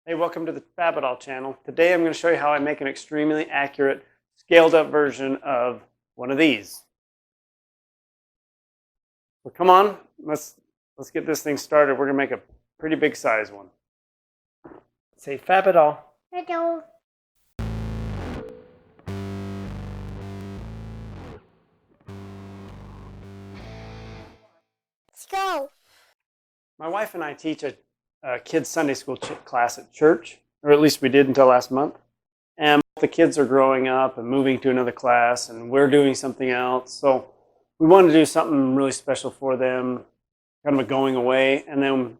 Hey, welcome to the Fabidol channel. Today I'm going to show you how I make an extremely accurate, scaled up version of one of these. So come on, let's get this thing started. We're going to make a pretty big size one. Say Fabidol. Hello. Let's go. My wife and I teach a kids' Sunday school class at church, or at least we did until last month. And the kids are growing up and moving to another class, and we're doing something else. So we wanted to do something really special for them, kind of a going away. And then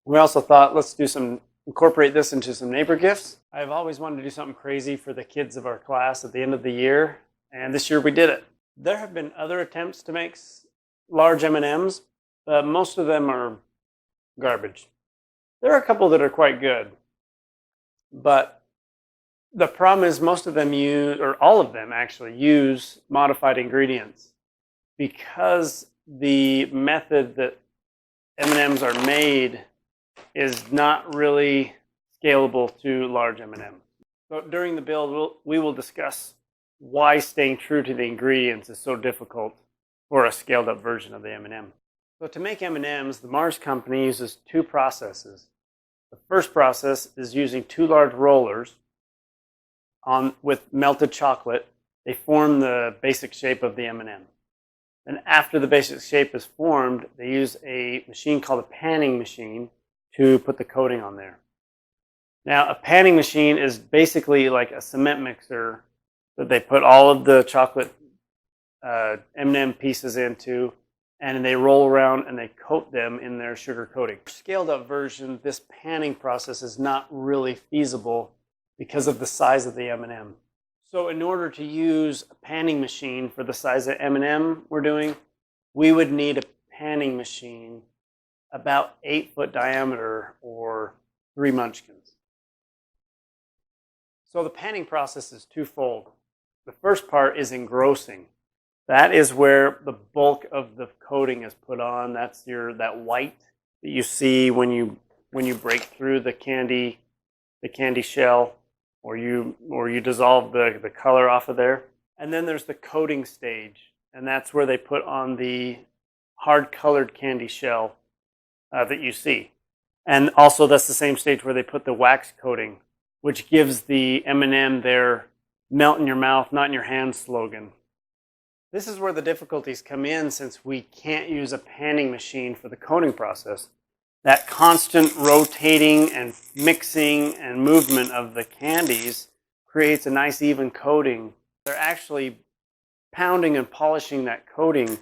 we also thought, let's incorporate this into some neighbor gifts. I've always wanted to do something crazy for the kids of our class at the end of the year, and this year we did it. There have been other attempts to make large M&Ms, but most of them are garbage. There are a couple that are quite good, but the problem is most of them use, or all of them actually, use modified ingredients because the method that M&Ms are made is not really scalable to large M&Ms. So during the build, we will discuss why staying true to the ingredients is so difficult for a scaled up version of the M&M. So to make M&Ms, the Mars company uses two processes. The first process is using two large rollers with melted chocolate. They form the basic shape of the M&M. And after the basic shape is formed, they use a machine called a panning machine to put the coating on there. Now, a panning machine is basically like a cement mixer that they put all of the chocolate M&M pieces into, and they roll around and they coat them in their sugar coating. Scaled up version, this panning process is not really feasible because of the size of the M&M. So in order to use a panning machine for the size of M&M we're doing, we would need a panning machine about 8-foot diameter or 3 munchkins. So the panning process is twofold. The first part is engrossing. That is where the bulk of the coating is put on. That's that white that you see when you break through the candy shell, or you dissolve the color off of there. And then there's the coating stage, and that's where they put on the hard colored candy shell that you see. And also that's the same stage where they put the wax coating, which gives the M&M their melt in your mouth, not in your hand slogan. This is where the difficulties come in, since we can't use a panning machine for the coating process. That constant rotating and mixing and movement of the candies creates a nice even coating. They're actually pounding and polishing that coating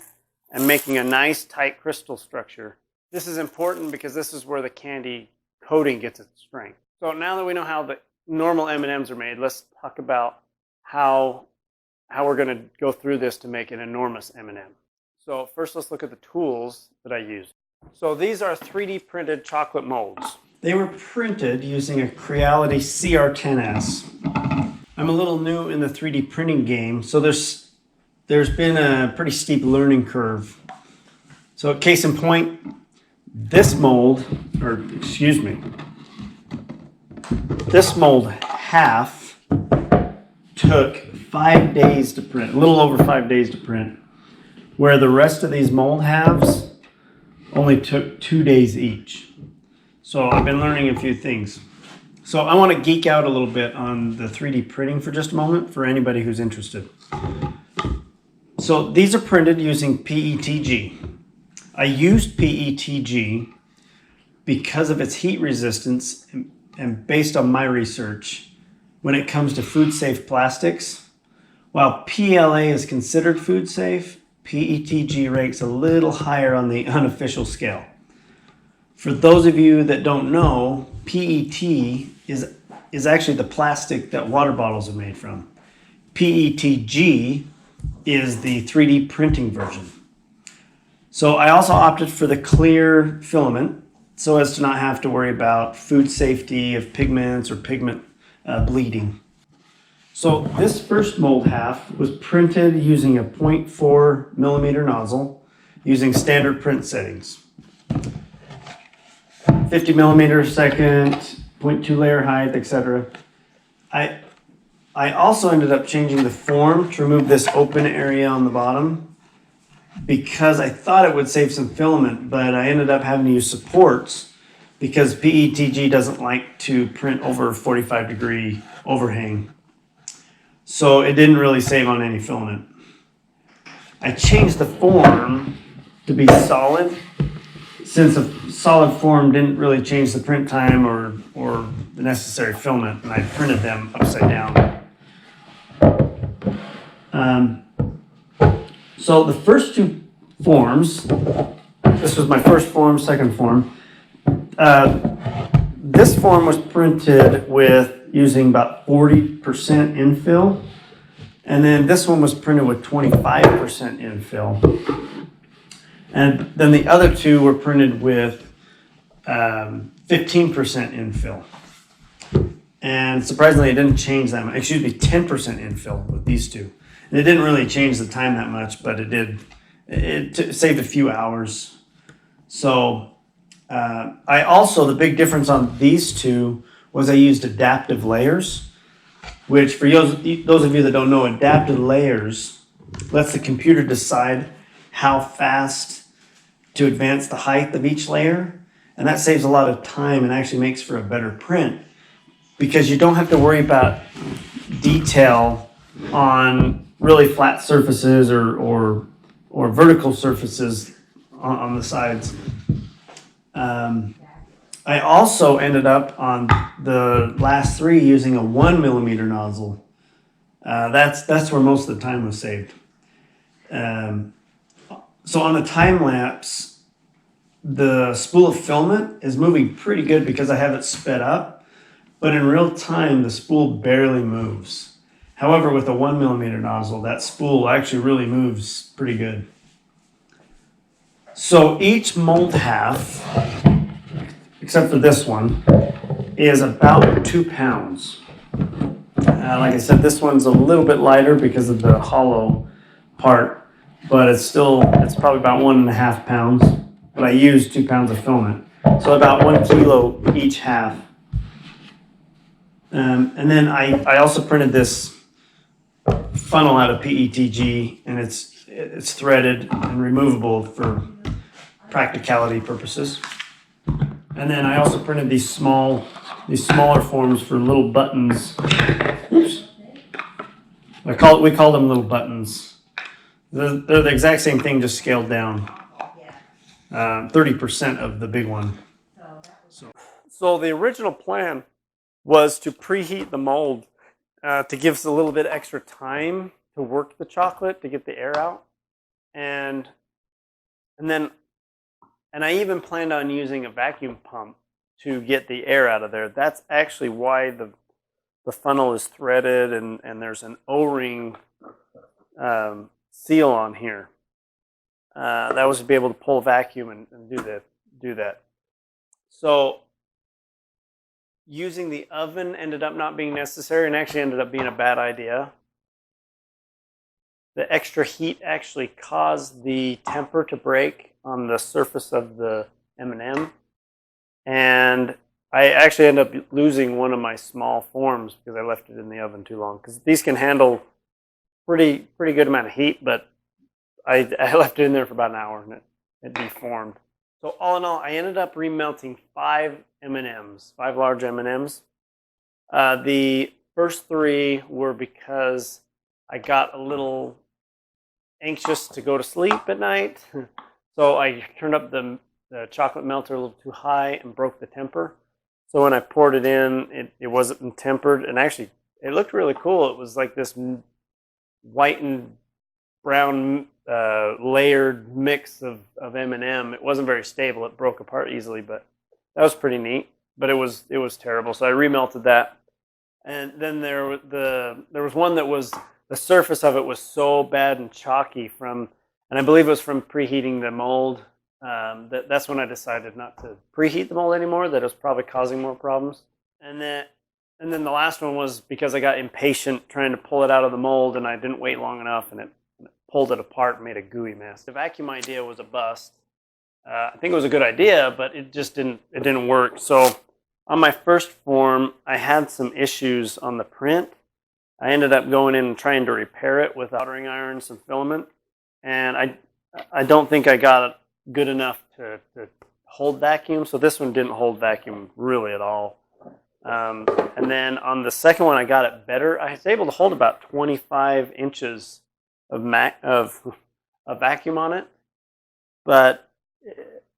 and making a nice tight crystal structure. This is important because this is where the candy coating gets its strength. So now that we know how the normal M&Ms are made, let's talk about how we're going to go through this to make an enormous M&M. So first, let's look at the tools that I use. So these are 3D printed chocolate molds. They were printed using a Creality CR10S. I'm a little new in the 3D printing game, so there's been a pretty steep learning curve. So case in point, this mold half took 5 days to print, a little over 5 days to print, where the rest of these mold halves only took 2 days each. So I've been learning a few things. So I want to geek out a little bit on the 3D printing for just a moment for anybody who's interested. So these are printed using PETG. I used PETG because of its heat resistance and based on my research when it comes to food safe plastics. While PLA is considered food safe, PETG ranks a little higher on the unofficial scale. For those of you that don't know, PET is actually the plastic that water bottles are made from. PETG is the 3D printing version. So I also opted for the clear filament so as to not have to worry about food safety of pigments or pigment bleeding. So this first mold half was printed using a 0.4 millimeter nozzle using standard print settings. 50 millimeter a second, 0.2 layer height, etc. I also ended up changing the form to remove this open area on the bottom because I thought it would save some filament, but I ended up having to use supports because PETG doesn't like to print over 45-degree overhang. So it didn't really save on any filament. I changed the form to be solid since a solid form didn't really change the print time or the necessary filament, and I printed them upside down. So the first two forms, this was my first form, second form. This form was printed with using about 40% infill, and then this one was printed with 25% infill. And then the other two were printed with 15% infill. And surprisingly, it didn't change that much. Excuse me, 10% infill with these two. And it didn't really change the time that much, but it did. It saved a few hours. So the big difference on these two was I used adaptive layers, which for those of you that don't know, adaptive layers lets the computer decide how fast to advance the height of each layer. And that saves a lot of time and actually makes for a better print because you don't have to worry about detail on really flat surfaces or vertical surfaces on the sides. I also ended up on the last three using a 1mm nozzle. That's where most of the time was saved. So on the time lapse, the spool of filament is moving pretty good because I have it sped up, but in real time, the spool barely moves. However, with a 1mm nozzle, that spool actually really moves pretty good. So each mold half, except for this one, is about 2 pounds. Like I said, this one's a little bit lighter because of the hollow part, but it's probably about 1.5 pounds. But I used 2 pounds of filament, so about 1 kilo each half. And then I also printed this funnel out of PETG, and it's threaded and removable for practicality purposes. And then I also printed these smaller forms for little buttons. Oops. We call them little buttons. They're the exact same thing, just scaled down. 30% of the big one. So the original plan was to preheat the mold to give us a little bit extra time to work the chocolate to get the air out, and I even planned on using a vacuum pump to get the air out of there. That's actually why the funnel is threaded and there's an O-ring seal on here. That was to be able to pull a vacuum and do that. So using the oven ended up not being necessary and actually ended up being a bad idea. The extra heat actually caused the temper to break on the surface of the M&M. And I actually ended up losing one of my small forms because I left it in the oven too long. Because these can handle pretty good amount of heat, but I left it in there for about an hour and it deformed. So all in all, I ended up remelting 5 M&Ms, 5 large M&Ms. The first 3 were because I got a little anxious to go to sleep at night. So I turned up the chocolate melter a little too high and broke the temper. So when I poured it in, it wasn't tempered. And actually, it looked really cool. It was like this white and brown layered mix of M&M. It wasn't very stable. It broke apart easily, but that was pretty neat. But it was terrible. So I remelted that. And then there was one that was, the surface of it was so bad and chalky and I believe it was from preheating the mold. That's when I decided not to preheat the mold anymore, that it was probably causing more problems. And then the last one was because I got impatient trying to pull it out of the mold and I didn't wait long enough and it pulled it apart and made a gooey mess. The vacuum idea was a bust. I think it was a good idea, but it just didn't work. So On my first form, I had some issues on the print. I ended up going in and trying to repair it with a soldering iron, some filament, and I don't think I got it good enough to hold vacuum, so this one didn't hold vacuum really at all. And then on the second one, I got it better. I was able to hold about 25 inches of vacuum on it, but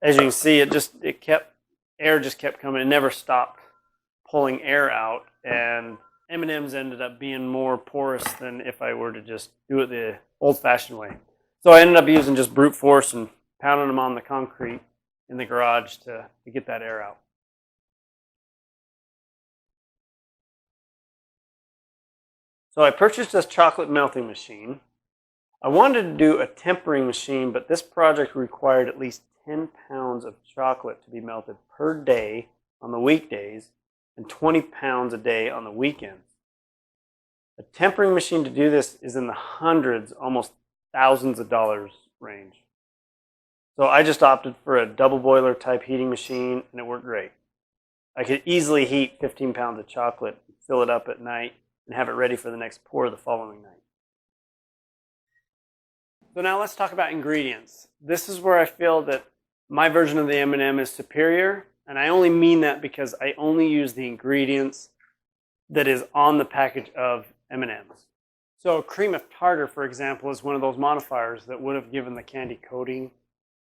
as you can see, air just kept coming. It never stopped pulling air out, and M&Ms ended up being more porous than if I were to just do it the old-fashioned way. So I ended up using just brute force and pounding them on the concrete in the garage to get that air out. So I purchased this chocolate melting machine. I wanted to do a tempering machine, but this project required at least 10 pounds of chocolate to be melted per day on the weekdays and 20 pounds a day on the weekends. A tempering machine to do this is in the hundreds, almost thousands of dollars range. So I just opted for a double boiler type heating machine, and it worked great. I could easily heat 15 pounds of chocolate, fill it up at night, and have it ready for the next pour the following night. So now let's talk about ingredients. This is where I feel that my version of the M&M is superior, and I only mean that because I only use the ingredients that is on the package of M&Ms. So cream of tartar, for example, is one of those modifiers that would have given the candy coating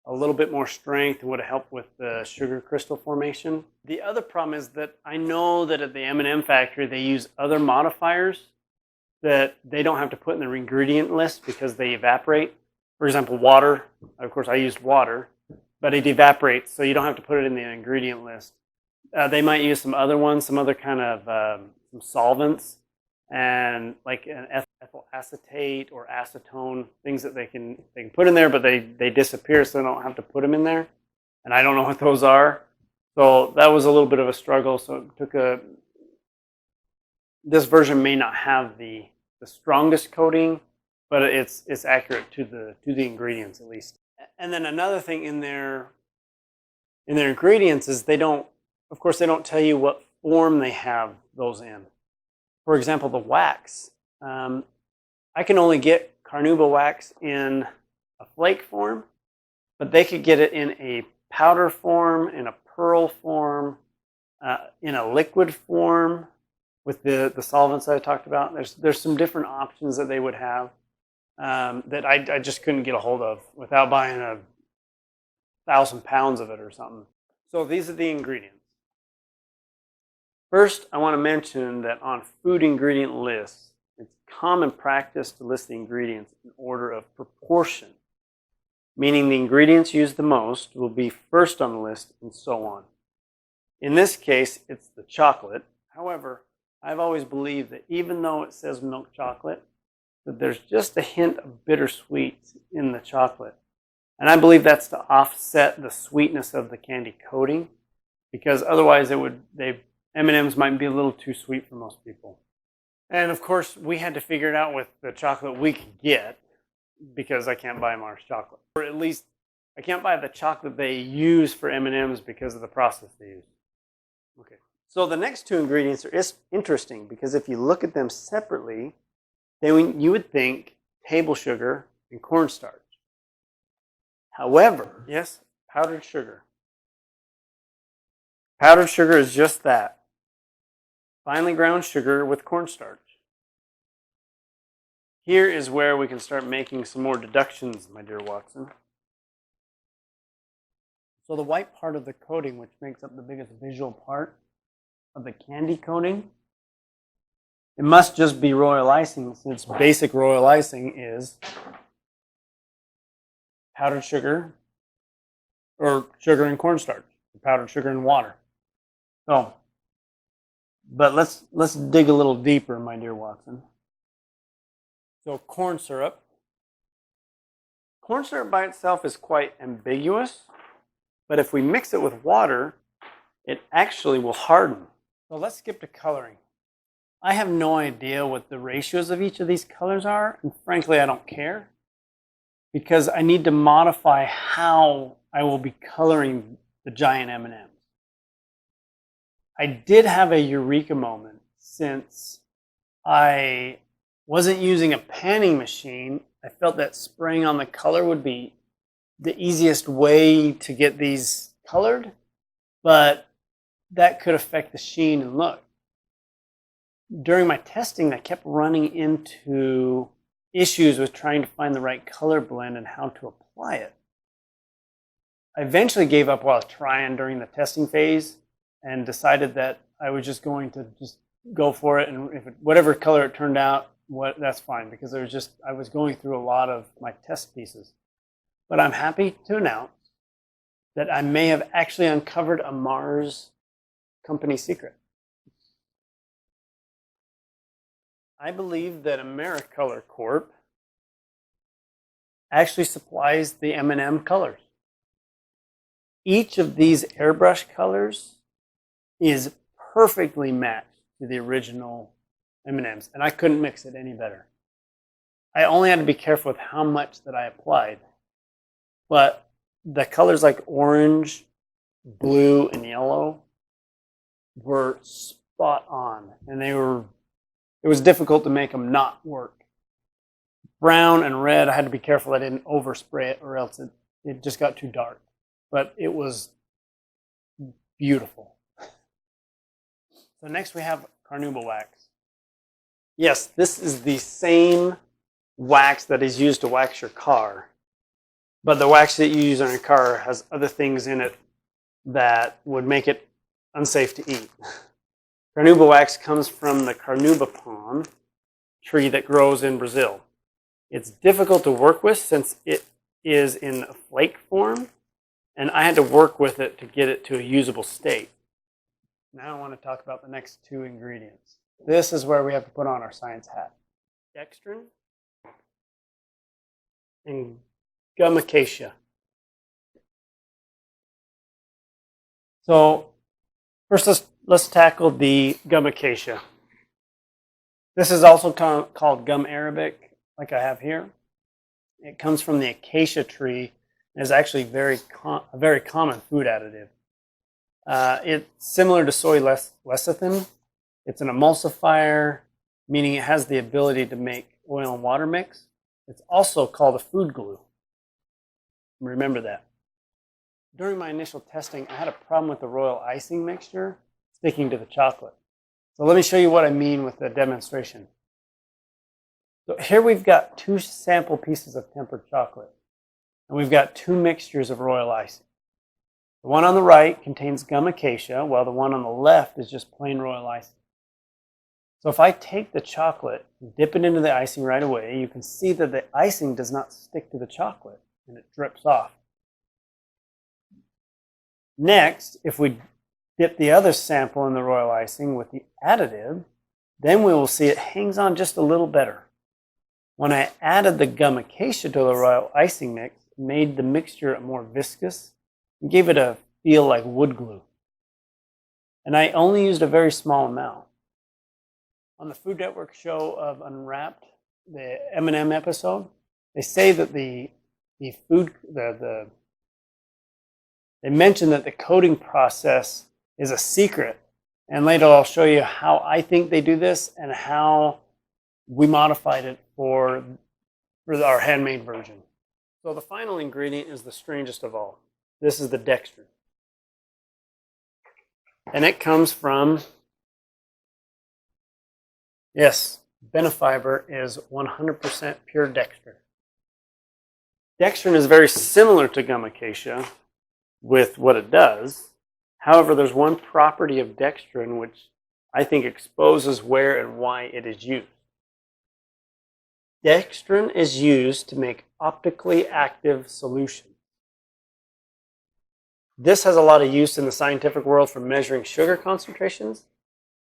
a little bit more strength and would have helped with the sugar crystal formation. The other problem is that I know that at the M&M factory they use other modifiers that they don't have to put in their ingredient list because they evaporate. For example, water. Of course, I used water, but it evaporates, so you don't have to put it in the ingredient list. They might use some other ones, some other kind of some solvents, and like an ethyl acetate or acetone, things that they can put in there, but they disappear, so they don't have to put them in there. And I don't know what those are, so that was a little bit of a struggle. So it took this version may not have the strongest coating, but it's accurate to the ingredients at least. And then another thing in their ingredients is of course they don't tell you what form they have those in. For example, the wax. I can only get Carnauba wax in a flake form, but they could get it in a powder form, in a pearl form, in a liquid form with the solvents that I talked about. There's some different options that they would have that I just couldn't get a hold of without buying 1,000 pounds of it or something. So these are the ingredients. First, I want to mention that on food ingredient lists, it's common practice to list the ingredients in order of proportion, meaning the ingredients used the most will be first on the list and so on. In this case, it's the chocolate. However, I've always believed that even though it says milk chocolate, that there's just a hint of bittersweet in the chocolate. And I believe that's to offset the sweetness of the candy coating, because otherwise M&Ms might be a little too sweet for most people. And of course, we had to figure it out with the chocolate we could get, because I can't buy Mars chocolate. Or at least, I can't buy the chocolate they use for M&Ms because of the process they use. Okay. So the next two ingredients are interesting, because if you look at them separately, then you would think table sugar and cornstarch. However, yes, powdered sugar. Powdered sugar is just that. Finely ground sugar with cornstarch. Here is where we can start making some more deductions, my dear Watson. So the white part of the coating, which makes up the biggest visual part of the candy coating, it must just be royal icing, since basic royal icing is powdered sugar or sugar and cornstarch, powdered sugar and water. So, but let's dig a little deeper, my dear Watson. So corn syrup. Corn syrup by itself is quite ambiguous, but if we mix it with water, it actually will harden. So let's skip to coloring. I have no idea what the ratios of each of these colors are, and frankly, I don't care, because I need to modify how I will be coloring the giant M&Ms. I did have a eureka moment since I wasn't using a panning machine. I felt that spraying on the color would be the easiest way to get these colored, but that could affect the sheen and look. During my testing, I kept running into issues with trying to find the right color blend and how to apply it. I eventually gave up while trying during the testing phase and decided that I was just going to just go for it, and if whatever color it turned out, that's fine, because I was going through a lot of my test pieces. But I'm happy to announce that I may have actually uncovered a Mars company secret. I believe that Americolor Corp actually supplies the M&M colors. Each of these airbrush colors is perfectly matched to the original M&Ms, and I couldn't mix it any better. I only had to be careful with how much that I applied. But the colors like orange, blue, and yellow were spot on, and it was difficult to make them not work. Brown and red, I had to be careful I didn't overspray it, or else it just got too dark. But it was beautiful. So next we have Carnauba Wax. Yes, this is the same wax that is used to wax your car. But the wax that you use on your car has other things in it that would make it unsafe to eat. Carnauba wax comes from the Carnauba palm tree that grows in Brazil. It's difficult to work with since it is in a flake form, and I had to work with it to get it to a usable state. Now I want to talk about the next two ingredients. This is where we have to put on our science hat. Dextrin and gum acacia. So first let's tackle the gum acacia. This is also called gum arabic, like I have here. It comes from the acacia tree and is actually a very common food additive. It's similar to soy lecithin. It's an emulsifier, meaning it has the ability to make oil and water mix. It's also called a food glue. Remember that. During my initial testing, I had a problem with the royal icing mixture sticking to the chocolate. So let me show you what I mean with the demonstration. So here we've got 2 sample pieces of tempered chocolate, and we've got 2 mixtures of royal icing. The one on the right contains gum acacia, while the one on the left is just plain royal icing. So if I take the chocolate and dip it into the icing right away, you can see that the icing does not stick to the chocolate and it drips off. Next, if we dip the other sample in the royal icing with the additive, then we will see it hangs on just a little better. When I added the gum acacia to the royal icing mix, it made the mixture more viscous and gave it a feel like wood glue. And I only used a very small amount. On the Food Network show of Unwrapped, the M&M episode, they say that they mention that the coating process is a secret, and later I'll show you how I think they do this and how we modified it for our handmade version. So the final ingredient is the strangest of all. This is the dextrin. And it comes from, yes, Benefiber is 100% pure dextrin. Dextrin is very similar to gum acacia with what it does. However, there's one property of dextrin which I think exposes where and why it is used. Dextrin is used to make optically active solutions. This has a lot of use in the scientific world for measuring sugar concentrations.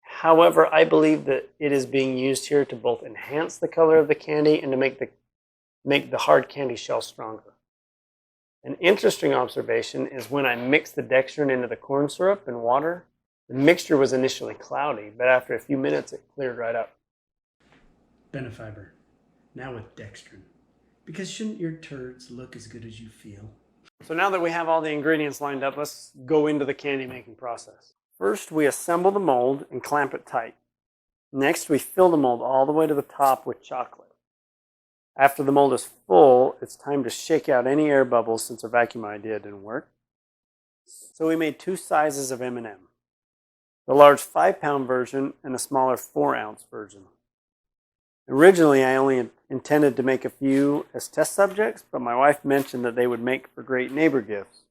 However, I believe that it is being used here to both enhance the color of the candy and to make the hard candy shell stronger. An interesting observation is when I mixed the dextrin into the corn syrup and water, the mixture was initially cloudy, but after a few minutes it cleared right up. Benefiber, now with dextrin. Because shouldn't your turds look as good as you feel? So now that we have all the ingredients lined up, let's go into the candy making process. First, we assemble the mold and clamp it tight. Next, we fill the mold all the way to the top with chocolate. After the mold is full, it's time to shake out any air bubbles since our vacuum idea didn't work. So we made 2 sizes of M&M, the large 5-pound version and a smaller 4-ounce version. Originally, I only intended to make a few as test subjects, but my wife mentioned that they would make for great neighbor gifts.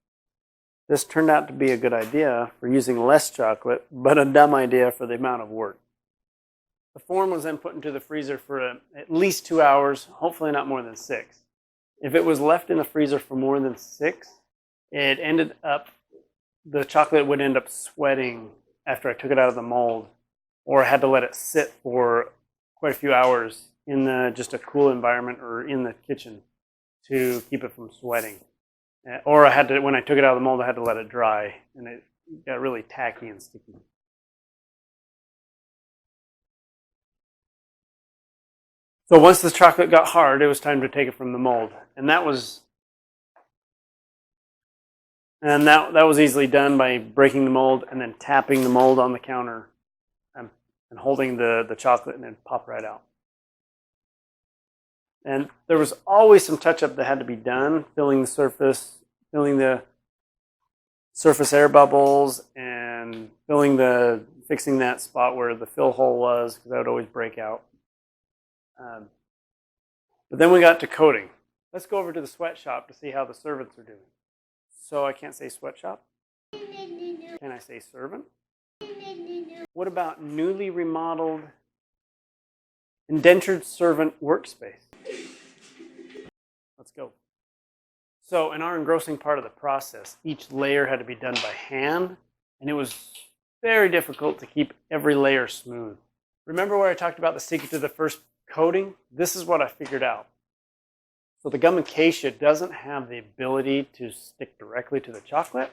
This turned out to be a good idea for using less chocolate, but a dumb idea for the amount of work. The form was then put into the freezer for at least 2 hours, hopefully not more than 6. If it was left in the freezer for more than 6, the chocolate would end up sweating after I took it out of the mold, or I had to let it sit for quite a few hours in just a cool environment or in the kitchen to keep it from sweating. Or when I took it out of the mold, I had to let it dry, and it got really tacky and sticky. So once the chocolate got hard, it was time to take it from the mold, and that was easily done by breaking the mold and then tapping the mold on the counter and holding the chocolate, and then pop right out. And there was always some touch-up that had to be done, filling the surface air bubbles, and fixing that spot where the fill hole was, because that would always break out. But then we got to coating. Let's go over to the sweatshop to see how the servants are doing. So I can't say sweatshop. Can I say servant? What about newly remodeled indentured servant workspace? Let's go. So in our engrossing part of the process, each layer had to be done by hand, and it was very difficult to keep every layer smooth. Remember where I talked about the secret to the first coating? This is what I figured out. So the gum Acacia doesn't have the ability to stick directly to the chocolate.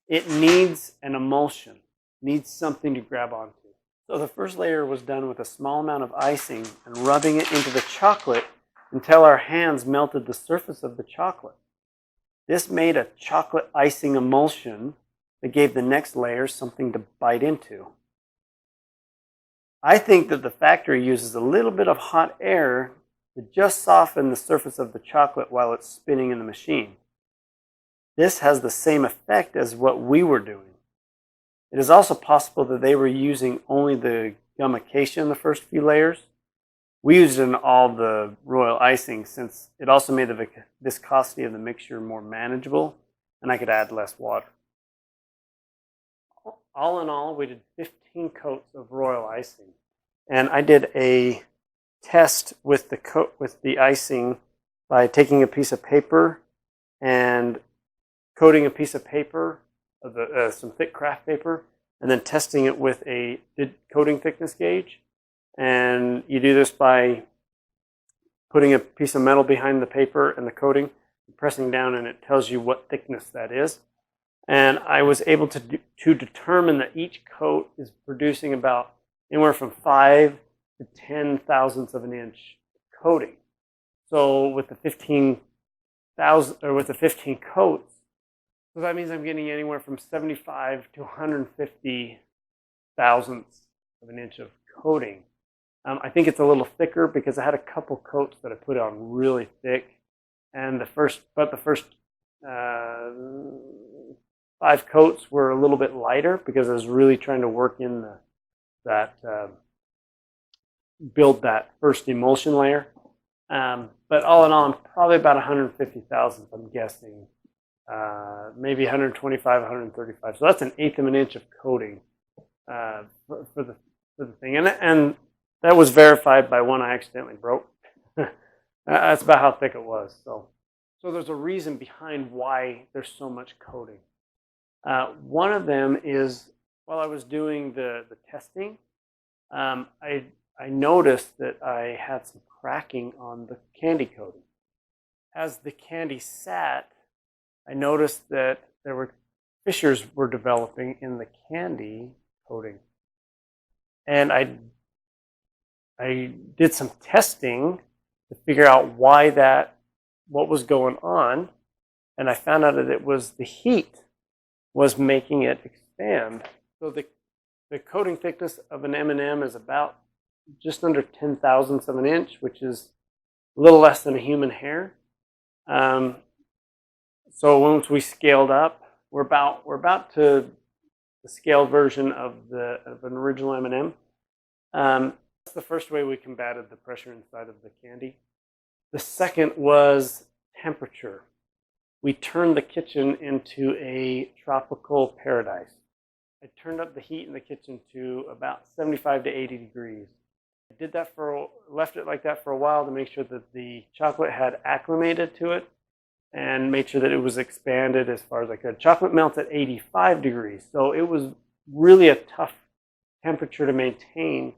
It needs an emulsion, needs something to grab onto. So the first layer was done with a small amount of icing and rubbing it into the chocolate until our hands melted the surface of the chocolate. This made a chocolate icing emulsion that gave the next layer something to bite into. I think that the factory uses a little bit of hot air to just soften the surface of the chocolate while it's spinning in the machine. This has the same effect as what we were doing. It is also possible that they were using only the gum Acacia in the first few layers. We used it in all the royal icing since it also made the viscosity of the mixture more manageable, and I could add less water. All in all, we did 15 coats of royal icing, and I did a test with the icing by taking a piece of paper and coating a piece of paper, some thick craft paper, and then testing it with a coating thickness gauge. And you do this by putting a piece of metal behind the paper and the coating, pressing down, and it tells you what thickness that is. And I was able to determine that each coat is producing about anywhere from 5 to 10 thousandths of an inch coating. So with the 15 coats, so that means I'm getting anywhere from 75 to 150 thousandths of an inch of coating. I think it's a little thicker because I had a couple coats that I put on really thick, and the first 5 coats were a little bit lighter because I was really trying to work in build that first emulsion layer. But all in all, I'm probably about 150 thousandths, I'm guessing. Maybe 125, 135. So that's an eighth of an inch of coating for the thing. And that was verified by one I accidentally broke. That's about how thick it was. So there's a reason behind why there's so much coating. One of them is, while I was doing the testing, I noticed that I had some cracking on the candy coating. As the candy sat, I noticed that fissures were developing in the candy coating. And I did some testing to figure out what was going on, and I found out that it was the heat was making it expand. So the coating thickness of an M&M is about just under 10,000ths of an inch, which is a little less than a human hair. So once we scaled up, we're about to the scaled version of an original M&M. That's the first way we combated the pressure inside of the candy. The second was temperature. We turned the kitchen into a tropical paradise. I turned up the heat in the kitchen to about 75 to 80 degrees. I did that left it like that for a while to make sure that the chocolate had acclimated to it and made sure that it was expanded as far as I could. Chocolate melts at 85 degrees, so it was really a tough temperature to maintain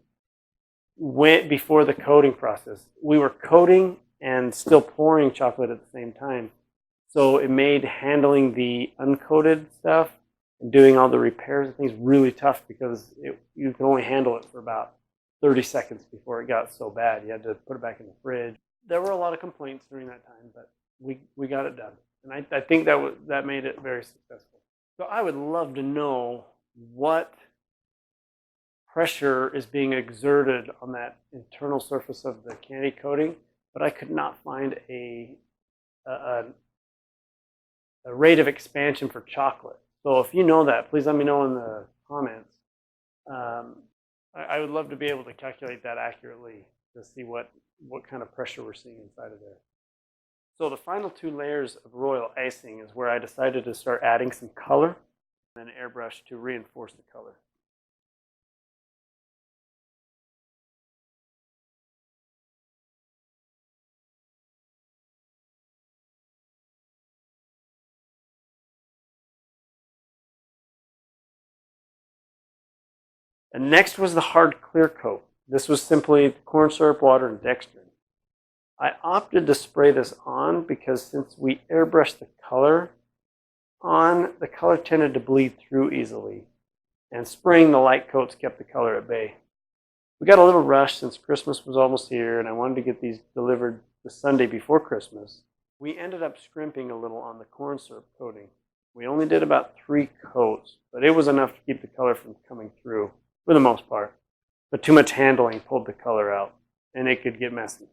before the coating process. We were coating and still pouring chocolate at the same time. So it made handling the uncoated stuff and doing all the repairs and things really tough because you could only handle it for about 30 seconds before it got so bad. You had to put it back in the fridge. There were a lot of complaints during that time, but we got it done. And I think that made it very successful. So I would love to know what pressure is being exerted on that internal surface of the candy coating, but I could not find a rate of expansion for chocolate. So if you know that, please let me know in the comments. I would love to be able to calculate that accurately to see what kind of pressure we're seeing inside of there. So the final two layers of royal icing is where I decided to start adding some color and then airbrush to reinforce the color. And next was the hard clear coat. This was simply corn syrup, water, and dextrin. I opted to spray this on because since we airbrushed the color on, the color tended to bleed through easily. And spraying the light coats kept the color at bay. We got a little rushed since Christmas was almost here and I wanted to get these delivered the Sunday before Christmas. We ended up scrimping a little on the corn syrup coating. We only did about 3 coats, but it was enough to keep the color from coming through for the most part. But too much handling pulled the color out and it could get messy.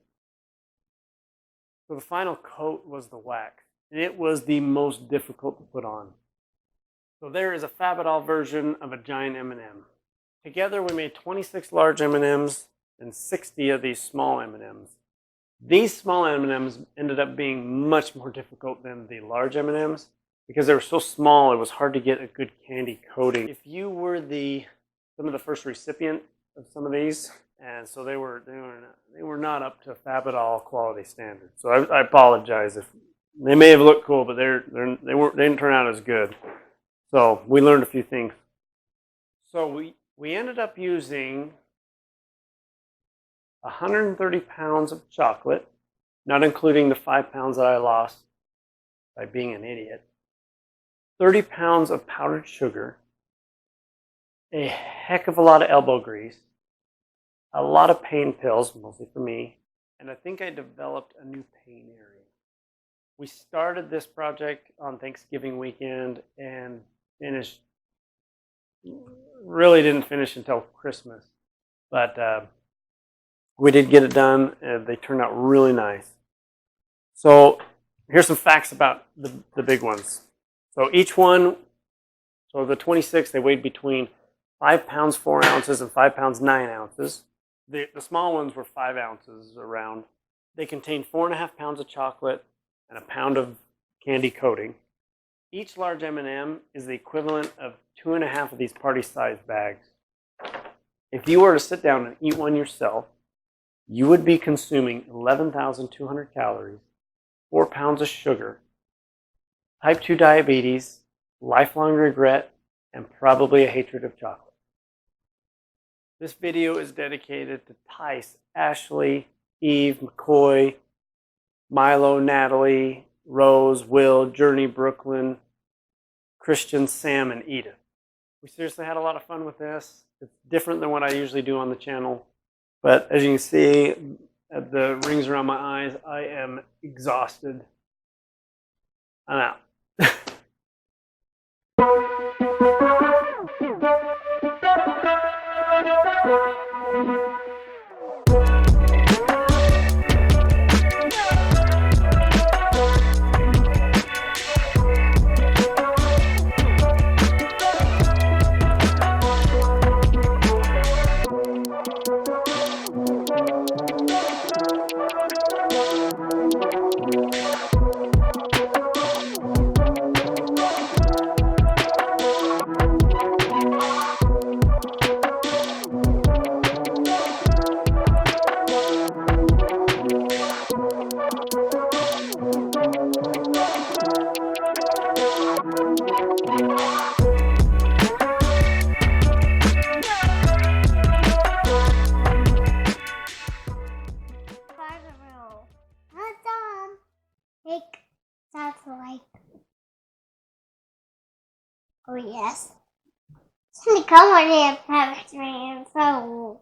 So the final coat was the wax. It was the most difficult to put on. So there is a Fabidol version of a giant M&M. Together we made 26 large M&Ms and 60 of these small M&Ms. These small M&Ms ended up being much more difficult than the large M&Ms because they were so small it was hard to get a good candy coating. If you were some of the first recipient of some of these, and so they were not up to Fabidol quality standards. So I apologize if they may have looked cool, but they didn't turn out as good. So we learned a few things. So we ended up using 130 pounds of chocolate, not including the 5 pounds that I lost by being an idiot. 30 pounds of powdered sugar, a heck of a lot of elbow grease, a lot of pain pills, mostly for me, and I think I developed a new pain area. We started this project on Thanksgiving weekend and really didn't finish until Christmas, but we did get it done and they turned out really nice. So here's some facts about the big ones. So each one, so the 26, they weighed between 5 pounds 4 ounces and 5 pounds 9 ounces. The small ones were 5 ounces around. They contained 4.5 pounds of chocolate and a pound of candy coating. Each large M&M is the equivalent of 2.5 of these party-sized bags. If you were to sit down and eat one yourself, you would be consuming 11,200 calories, 4 pounds of sugar, type 2 diabetes, lifelong regret, and probably a hatred of chocolate. This video is dedicated to Tice, Ashley, Eve, McCoy, Milo, Natalie, Rose, Will, Journey, Brooklyn, Christian, Sam, and Edith. We seriously had a lot of fun with this. It's different than what I usually do on the channel. But as you can see, the rings around my eyes, I am exhausted. I'm out. That's like, oh yes. Somebody come on here, Patrick, so